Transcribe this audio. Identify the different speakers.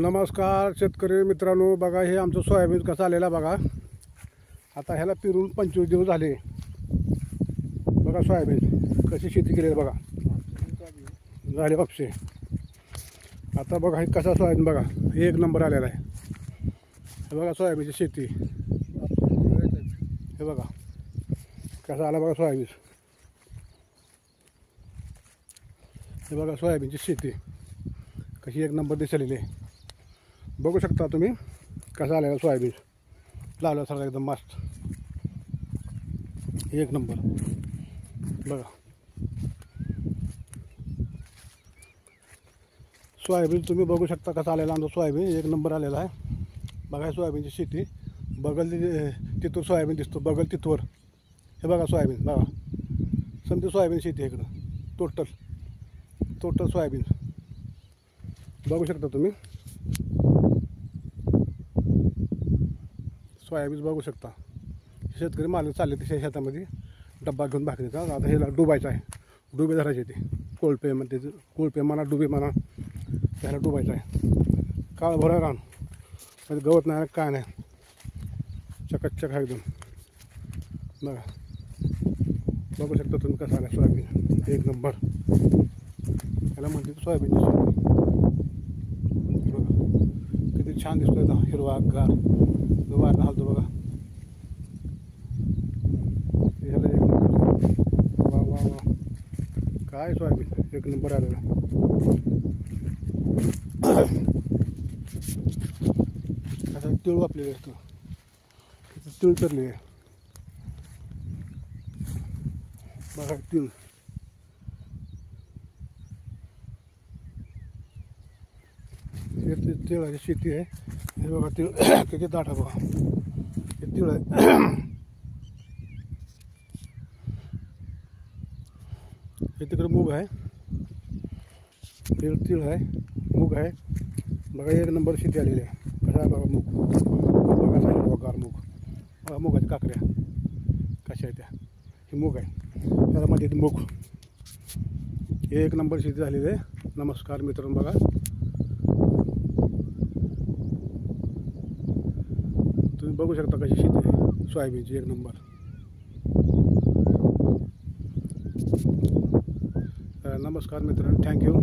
Speaker 1: नमस्कार शेतकरी मित्रांनो, बघा हे आमचं सोयाबीन कसं आलेलं आहे बघा. आता ह्याला पिरून 25 दिवस झाले. बघा सोयाबीन कशी शेती केली बघा, झाले वापसे. आता बघा हे कसा सोयाबीन बघा, एक नंबर आलेला आहे. हे बघा सोयाबीनची शेती, हे बघा कसा आला बघा सोयाबीन. हे बघा सोयाबीनची शेती कशी एक नंबर दिसलेली आहे. बघू शकता तुम्ही कसा आलेला सोयाबीन, लावल्यासारखा एकदम मस्त एक नंबर. बघा सोयाबीन तुम्ही बघू शकता कसा आलेला आमचा सोयाबीन, एक नंबर आलेला आहे. बघा सोयाबीनची शेती, बगल तिथूर सोयाबीन दिसतो, बगल तिथवर हे बघा सोयाबीन. बघा समजा सोयाबीन शेती इकडं टोटल सोयाबीन बघू शकता तुम्ही. सोयाबीन बघू शकता. शेतकरी मालक चालले तिथे शेतामध्ये डब्बा घेऊन भाकरीचा. आता ह्याला डुबायचं आहे, डुबे धरायचे ते कोळपे म्हणते, कोळपे म्हणा डुबे म्हणा, त्याला डुबायचं आहे. काळ भरा रान म्हणजे गवत नाही काय नाही, चकचक आहे एकदम. बघा बघू शकता तुम्ही कसं आला सोयाबीन एक नंबर. त्याला म्हणते सोयाबीनची शेती. बघा किती छान दिसतोय, हिरवा गार वारा हलतो बघा. ह्याला एक नंबर, वा वा वा काय सोयाबीन एक नंबर आलेला. आता तिळ वापलेले असतो, तिळ पेरले आहे बघा. तिळ तिळाची शेती आहे. हे बघा तिळ किती दाट आहे बघा, हे तिळ आहे. हे तिकडे मूग आहे, तिळ आहे, मूग आहे. बघा एक नंबर शेती आलेली आहे. कसा आहे बघा मूग, बघा सांगितलं बघा गार मूग. बघा मुगाच्या काकड्या कशा आहेत त्या, हे मूग आहे. त्याला मध्ये मूग एक नंबर शेती झालेली आहे. नमस्कार मित्रांनो, बघा तुम्ही बघू शकता कशी शेती आहे सोयाबीनची एक नंबर. नमस्कार मित्रांनो, थँक्यू.